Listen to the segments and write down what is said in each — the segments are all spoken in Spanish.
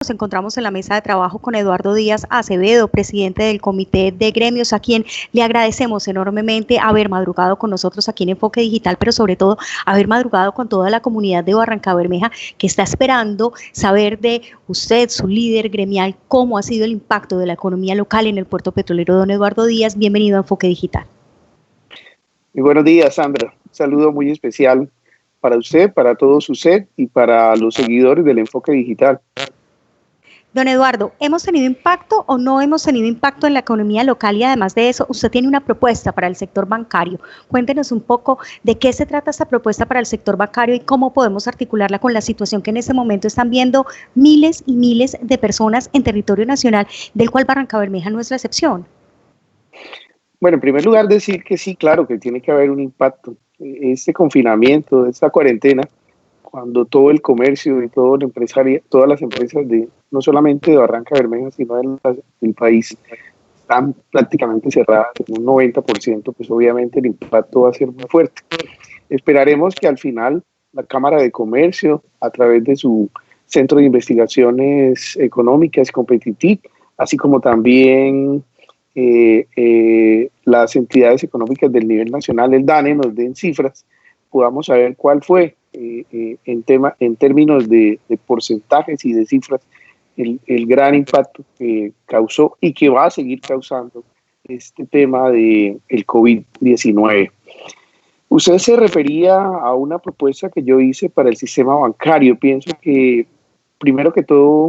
Nos encontramos en la mesa de trabajo con Eduardo Díaz Acevedo, presidente del Comité de Gremios, a quien le agradecemos enormemente haber madrugado con nosotros aquí en Enfoque Digital, pero sobre todo haber madrugado con toda la comunidad de Barrancabermeja que está esperando saber de usted, su líder gremial, cómo ha sido el impacto de la economía local en el puerto petrolero. Don Eduardo Díaz, bienvenido a Enfoque Digital. Muy buenos días, Sandra. Un saludo muy especial para usted, para todos usted y para los seguidores del Enfoque Digital. Don Eduardo, ¿hemos tenido impacto o no hemos tenido impacto en la economía local? Y además de eso, usted tiene una propuesta para el sector bancario. Cuéntenos un poco de qué se trata esta propuesta para el sector bancario y cómo podemos articularla con la situación que en este momento están viendo miles y miles de personas en territorio nacional, del cual Barrancabermeja no es la excepción. Bueno, en primer lugar decir que sí, claro, que tiene que haber un impacto. Este confinamiento, esta cuarentena, cuando todo el comercio y todo el empresario, todas las empresas no solamente de Barrancabermeja, sino del país, están prácticamente cerradas en un 90%, pues obviamente el impacto va a ser muy fuerte. Esperaremos que al final la Cámara de Comercio, a través de su Centro de Investigaciones Económicas, Competitiv, así como también las entidades económicas del nivel nacional, el DANE, nos den cifras, podamos saber cuál fue en términos de porcentajes y de cifras el gran impacto que causó y que va a seguir causando este tema del COVID-19. Usted se refería a una propuesta que yo hice para el sistema bancario. Pienso que primero que todo,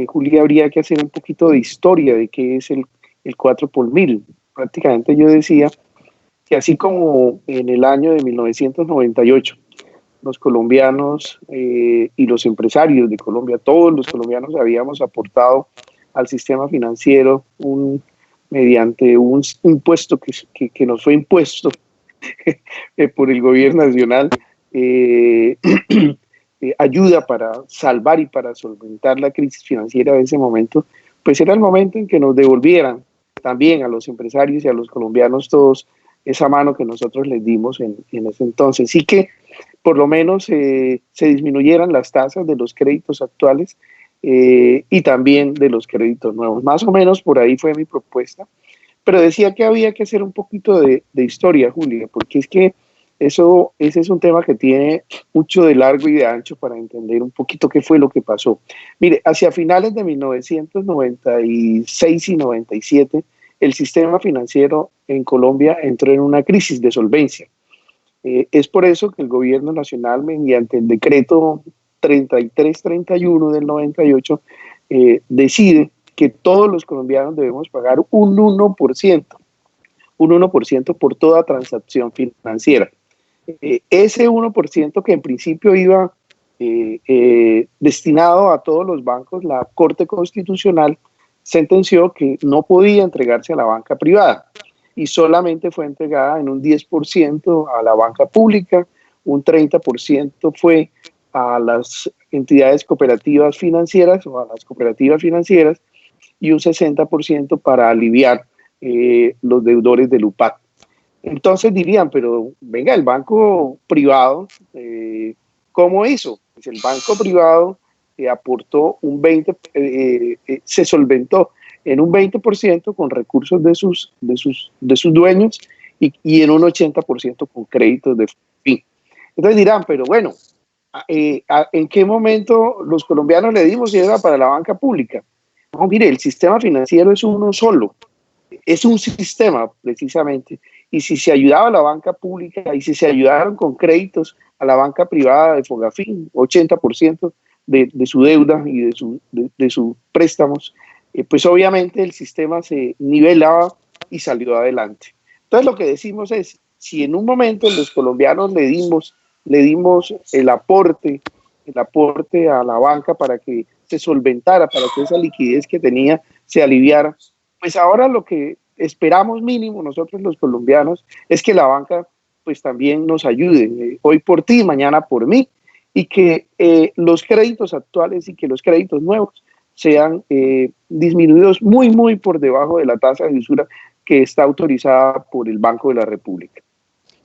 Julia, habría que hacer un poquito de historia de qué es el 4 por mil. Prácticamente yo decía que así como en el año de 1998 los colombianos y los empresarios de Colombia, todos los colombianos habíamos aportado al sistema financiero mediante un impuesto que nos fue impuesto por el gobierno nacional, ayuda para salvar y para solventar la crisis financiera de ese momento, pues era el momento en que nos devolvieran también a los empresarios y a los colombianos todos esa mano que nosotros les dimos en ese entonces. Sí que por lo menos se disminuyeran las tasas de los créditos actuales y también de los créditos nuevos. Más o menos por ahí fue mi propuesta, pero decía que había que hacer un poquito de historia, Julia, porque es que ese es un tema que tiene mucho de largo y de ancho para entender un poquito qué fue lo que pasó. Mire, hacia finales de 1996 y 97, el sistema financiero en Colombia entró en una crisis de solvencia. Es por eso que el gobierno nacional, mediante el decreto 3331 del 98, decide que todos los colombianos debemos pagar un 1% por toda transacción financiera. Ese 1% que en principio iba destinado a todos los bancos, la Corte Constitucional sentenció que no podía entregarse a la banca privada y solamente fue entregada en un 10% a la banca pública, un 30% fue a las entidades cooperativas financieras o a las cooperativas financieras y un 60% para aliviar los deudores del UPAC. Entonces dirían, pero venga, el banco privado, ¿cómo hizo? Pues el banco privado aportó se solventó en un 20% con recursos de sus dueños y en un 80% con créditos de fin. Entonces dirán, pero bueno, ¿en qué momento los colombianos le dimos y era para la banca pública? No, mire, el sistema financiero es uno solo, es un sistema precisamente, y si se ayudaba a la banca pública y si se ayudaron con créditos a la banca privada de Fogafín, 80% de su deuda y de sus préstamos, pues obviamente el sistema se nivelaba y salió adelante. Entonces lo que decimos es, si en un momento los colombianos le dimos el aporte a la banca para que se solventara, para que esa liquidez que tenía se aliviara, pues ahora lo que esperamos mínimo nosotros los colombianos es que la banca pues también nos ayude, hoy por ti, mañana por mí, y que los créditos actuales y que los créditos nuevos sean disminuidos muy por debajo de la tasa de usura que está autorizada por el Banco de la República.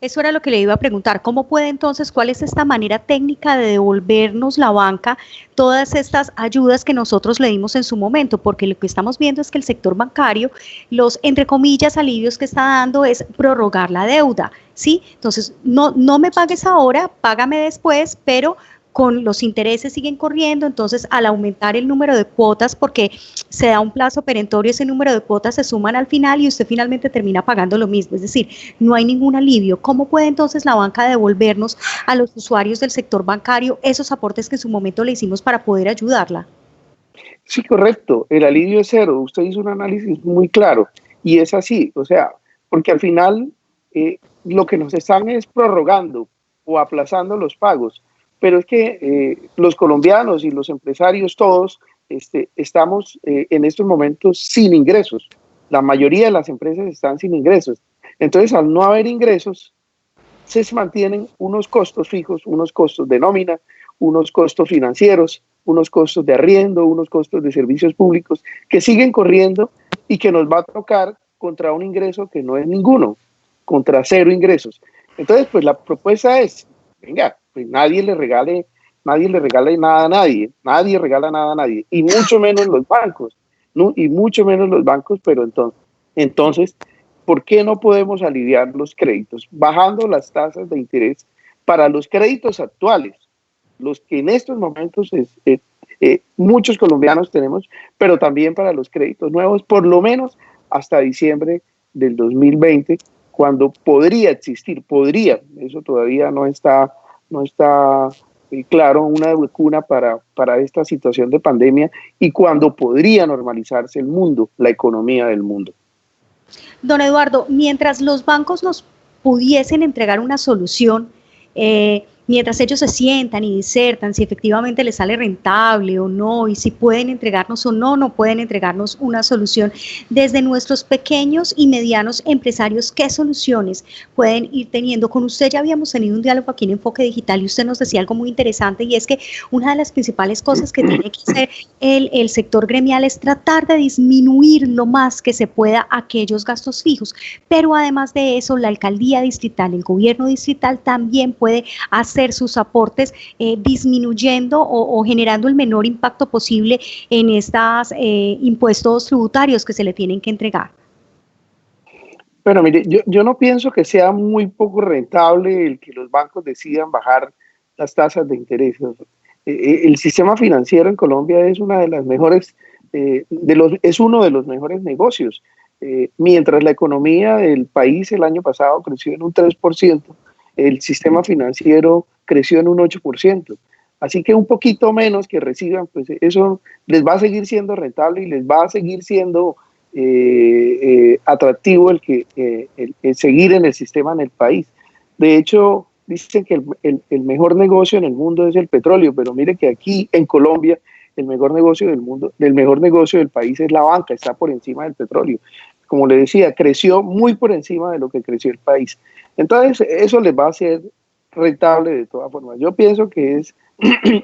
Eso era lo que le iba a preguntar. ¿Cómo puede entonces, cuál es esta manera técnica de devolvernos la banca todas estas ayudas que nosotros le dimos en su momento? Porque lo que estamos viendo es que el sector bancario, los, entre comillas, alivios que está dando es prorrogar la deuda, ¿sí? Entonces, no me pagues ahora, págame después, pero con los intereses siguen corriendo, entonces al aumentar el número de cuotas, porque se da un plazo perentorio, ese número de cuotas se suman al final y usted finalmente termina pagando lo mismo, es decir, no hay ningún alivio. ¿Cómo puede entonces la banca devolvernos a los usuarios del sector bancario esos aportes que en su momento le hicimos para poder ayudarla? Sí, correcto, el alivio es cero, usted hizo un análisis muy claro y es así, o sea, porque al final lo que nos están es prorrogando o aplazando los pagos, pero es que los colombianos y los empresarios todos estamos en estos momentos sin ingresos, la mayoría de las empresas están sin ingresos, entonces al no haber ingresos se mantienen unos costos fijos, unos costos de nómina, unos costos financieros, unos costos de arriendo, unos costos de servicios públicos que siguen corriendo y que nos va a tocar contra un ingreso que no es ninguno, contra cero ingresos. Entonces, pues la propuesta es, venga, pues nadie le regala nada a nadie, nadie regala nada a nadie, y mucho menos los bancos, ¿no? Y mucho menos los bancos, pero entonces, ¿por qué no podemos aliviar los créditos? Bajando las tasas de interés para los créditos actuales, los que en estos momentos muchos colombianos tenemos, pero también para los créditos nuevos, por lo menos hasta diciembre del 2020, cuando podría existir, eso todavía no está claro, una vacuna para esta situación de pandemia y cuando podría normalizarse el mundo, la economía del mundo. Don Eduardo, mientras los bancos nos pudiesen entregar una solución, mientras ellos se sientan y disertan si efectivamente les sale rentable o no, y si pueden entregarnos o no pueden entregarnos una solución, desde nuestros pequeños y medianos empresarios, ¿qué soluciones pueden ir teniendo? Con usted ya habíamos tenido un diálogo aquí en Enfoque Digital y usted nos decía algo muy interesante, y es que una de las principales cosas que tiene que hacer el sector gremial es tratar de disminuir lo más que se pueda aquellos gastos fijos, pero además de eso, la alcaldía distrital, el gobierno distrital también puede hacer sus aportes disminuyendo o generando el menor impacto posible en estos impuestos tributarios que se le tienen que entregar. Pero mire, yo no pienso que sea muy poco rentable el que los bancos decidan bajar las tasas de interés. El sistema financiero en Colombia es una de las mejores, es uno de los mejores negocios. Mientras la economía del país el año pasado creció en un 3%, el sistema financiero creció en un 8%. Así que un poquito menos que reciban, pues eso les va a seguir siendo rentable y les va a seguir siendo atractivo el seguir en el sistema en el país. De hecho, dicen que el mejor negocio en el mundo es el petróleo, pero mire que aquí en Colombia el mejor negocio del mundo, el mejor negocio del país es la banca, está por encima del petróleo. Como le decía, creció muy por encima de lo que creció el país. Entonces, eso les va a ser rentable de todas formas. Yo pienso que es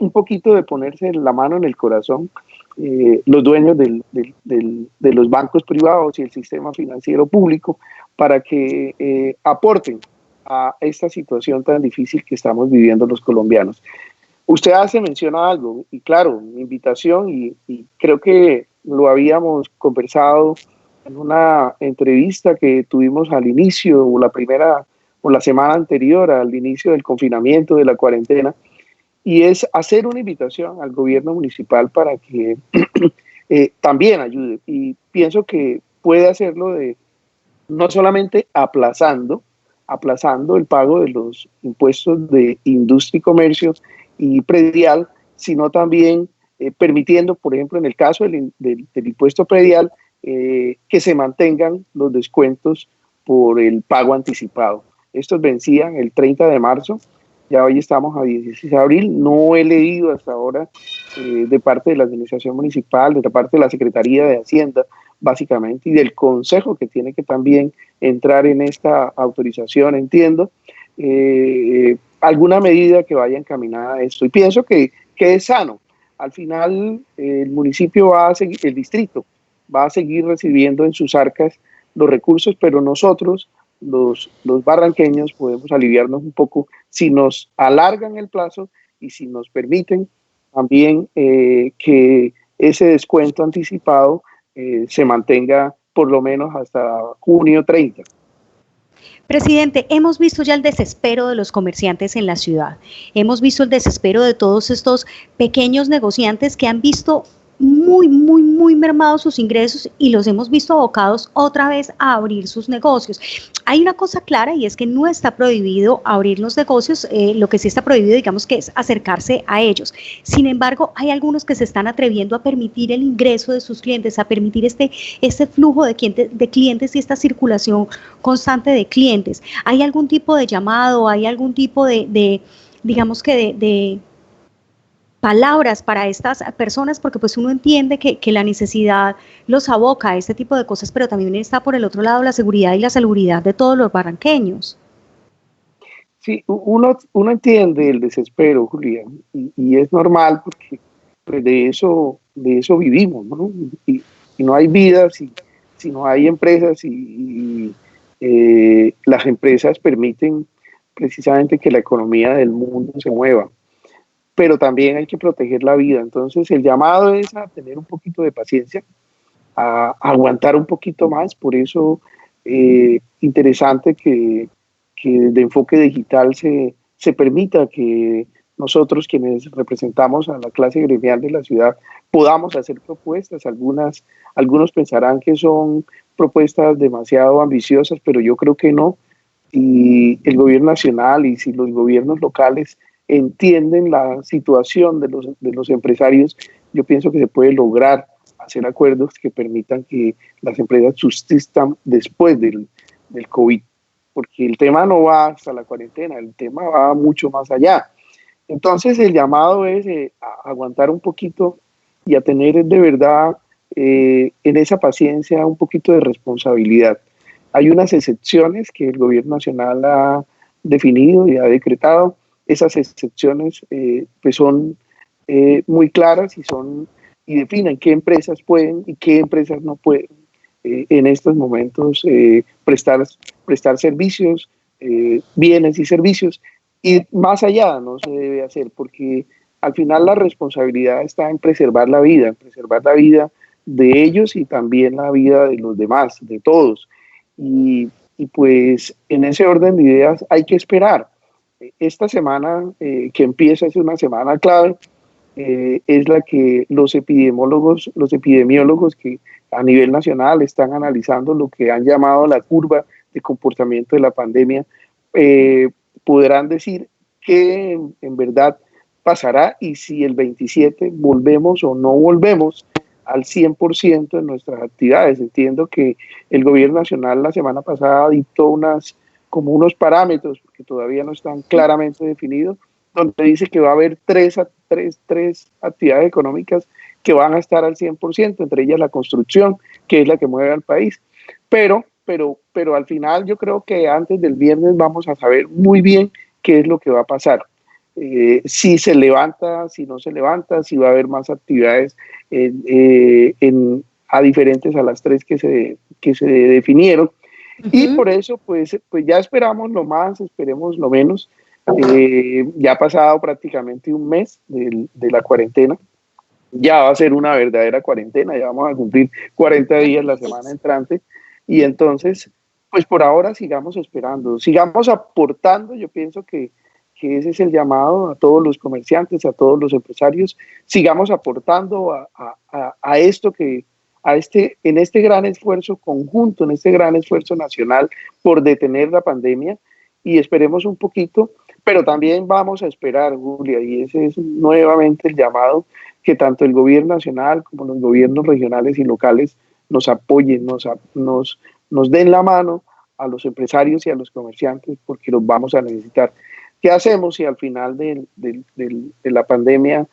un poquito de ponerse la mano en el corazón los dueños de los bancos privados y el sistema financiero público para que aporten a esta situación tan difícil que estamos viviendo los colombianos. Usted hace mención a algo, y claro, mi invitación, y creo que lo habíamos conversado en una entrevista que tuvimos al inicio, o la semana anterior al inicio del confinamiento, de la cuarentena, y es hacer una invitación al gobierno municipal para que también ayude. Y pienso que puede hacerlo no solamente aplazando el pago de los impuestos de industria y comercio y predial, sino también permitiendo, por ejemplo, en el caso del impuesto predial, que se mantengan los descuentos por el pago anticipado. Estos vencían el 30 de marzo, ya hoy estamos a 16 de abril, no he leído hasta ahora de parte de la administración municipal, de parte de la Secretaría de Hacienda, básicamente, y del Consejo que tiene que también entrar en esta autorización, entiendo, alguna medida que vaya encaminada a esto. Y pienso que es sano. Al final, el municipio va a seguir, el distrito va a seguir recibiendo en sus arcas los recursos, pero nosotros los barranqueños podemos aliviarnos un poco si nos alargan el plazo y si nos permiten también que ese descuento anticipado se mantenga por lo menos hasta junio 30. Presidente, hemos visto ya el desespero de los comerciantes en la ciudad. Hemos visto el desespero de todos estos pequeños negociantes que han visto muy mermados sus ingresos y los hemos visto abocados otra vez a abrir sus negocios. Hay una cosa clara y es que no está prohibido abrir los negocios, lo que sí está prohibido, digamos, que es acercarse a ellos. Sin embargo, hay algunos que se están atreviendo a permitir el ingreso de sus clientes, a permitir este flujo de clientes y esta circulación constante de clientes. ¿Hay algún tipo de llamado, hay algún tipo digamos que de palabras para estas personas? Porque pues uno entiende que la necesidad los aboca a este tipo de cosas, pero también está por el otro lado la seguridad y la salubridad de todos los barranqueños. Sí, uno entiende el desespero, Julián, y es normal porque pues, de eso vivimos, ¿no? Y no hay vida si no hay empresas y las empresas permiten precisamente que la economía del mundo se mueva, pero también hay que proteger la vida. Entonces el llamado es a tener un poquito de paciencia, a aguantar un poquito más. Por eso interesante que de enfoque digital se permita que nosotros, quienes representamos a la clase gremial de la ciudad, podamos hacer propuestas. Algunos pensarán que son propuestas demasiado ambiciosas, pero yo creo que no. Y el gobierno nacional y si los gobiernos locales entienden la situación de los empresarios, yo pienso que se puede lograr hacer acuerdos que permitan que las empresas subsistan después del COVID, porque el tema no va hasta la cuarentena, el tema va mucho más allá. Entonces el llamado es a aguantar un poquito y a tener de verdad en esa paciencia un poquito de responsabilidad. Hay unas excepciones que el gobierno nacional ha definido y ha decretado. Esas excepciones pues son muy claras y definen qué empresas pueden y qué empresas no pueden en estos momentos prestar servicios, bienes y servicios. Y más allá no se debe hacer, porque al final la responsabilidad está en preservar la vida de ellos y también la vida de los demás, de todos. Y pues en ese orden de ideas hay que esperar. Esta semana que empieza es una semana clave, es la que los epidemiólogos que a nivel nacional están analizando lo que han llamado la curva de comportamiento de la pandemia, podrán decir qué en verdad pasará y si el 27 volvemos o no volvemos al 100% en nuestras actividades. Entiendo que el gobierno nacional la semana pasada dictó unos parámetros, que todavía no están claramente definidos, donde dice que va a haber tres actividades económicas que van a estar al 100%, entre ellas la construcción, que es la que mueve al país. Pero al final yo creo que antes del viernes vamos a saber muy bien qué es lo que va a pasar. Si se levanta, si no se levanta, si va a haber más actividades a diferentes a las tres que se definieron. Y por eso, pues ya esperamos lo más, esperemos lo menos. Ya ha pasado prácticamente un mes de la cuarentena. Ya va a ser una verdadera cuarentena, ya vamos a cumplir 40 días la semana entrante. Y entonces, pues por ahora sigamos esperando, sigamos aportando. Yo pienso que ese es el llamado a todos los comerciantes, a todos los empresarios. Sigamos aportando a esto en este gran esfuerzo conjunto, en este gran esfuerzo nacional por detener la pandemia, y esperemos un poquito, pero también vamos a esperar, Julia, y ese es nuevamente el llamado, que tanto el gobierno nacional como los gobiernos regionales y locales nos apoyen, nos den la mano a los empresarios y a los comerciantes, porque los vamos a necesitar. ¿Qué hacemos si al final de la pandemia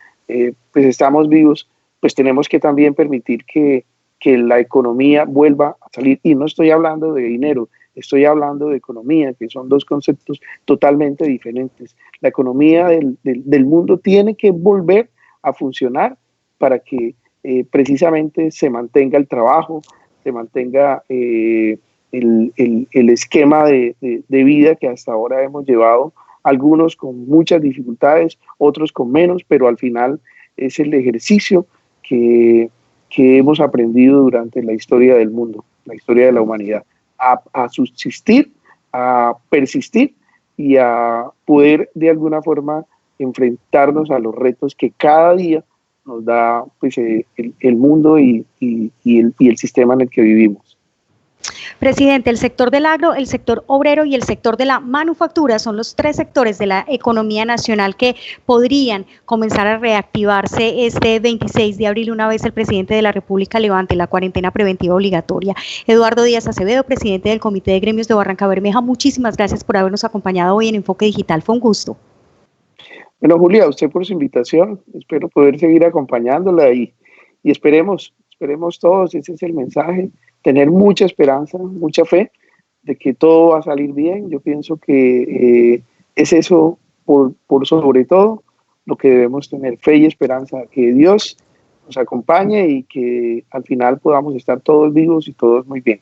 pues estamos vivos? Pues tenemos que también permitir que la economía vuelva a salir. Y no estoy hablando de dinero, estoy hablando de economía, que son dos conceptos totalmente diferentes. La economía del mundo tiene que volver a funcionar para que precisamente se mantenga el trabajo, se mantenga el esquema de vida que hasta ahora hemos llevado, algunos con muchas dificultades, otros con menos, pero al final es el ejercicio que hemos aprendido durante la historia del mundo, la historia de la humanidad, a subsistir, a persistir y a poder de alguna forma enfrentarnos a los retos que cada día nos da pues, el mundo y el sistema en el que vivimos. Presidente, el sector del agro, el sector obrero y el sector de la manufactura son los 3 sectores de la economía nacional que podrían comenzar a reactivarse este 26 de abril una vez el presidente de la República levante la cuarentena preventiva obligatoria. Eduardo Díaz Acevedo, presidente del Comité de Gremios de Barranca Bermeja, muchísimas gracias por habernos acompañado hoy en Enfoque Digital. Fue un gusto. Bueno, Julia, a usted por su invitación. Espero poder seguir acompañándola y esperemos todos, ese es el mensaje, tener mucha esperanza, mucha fe de que todo va a salir bien. Yo pienso que es eso, por sobre todo, lo que debemos tener, fe y esperanza, que Dios nos acompañe y que al final podamos estar todos vivos y todos muy bien.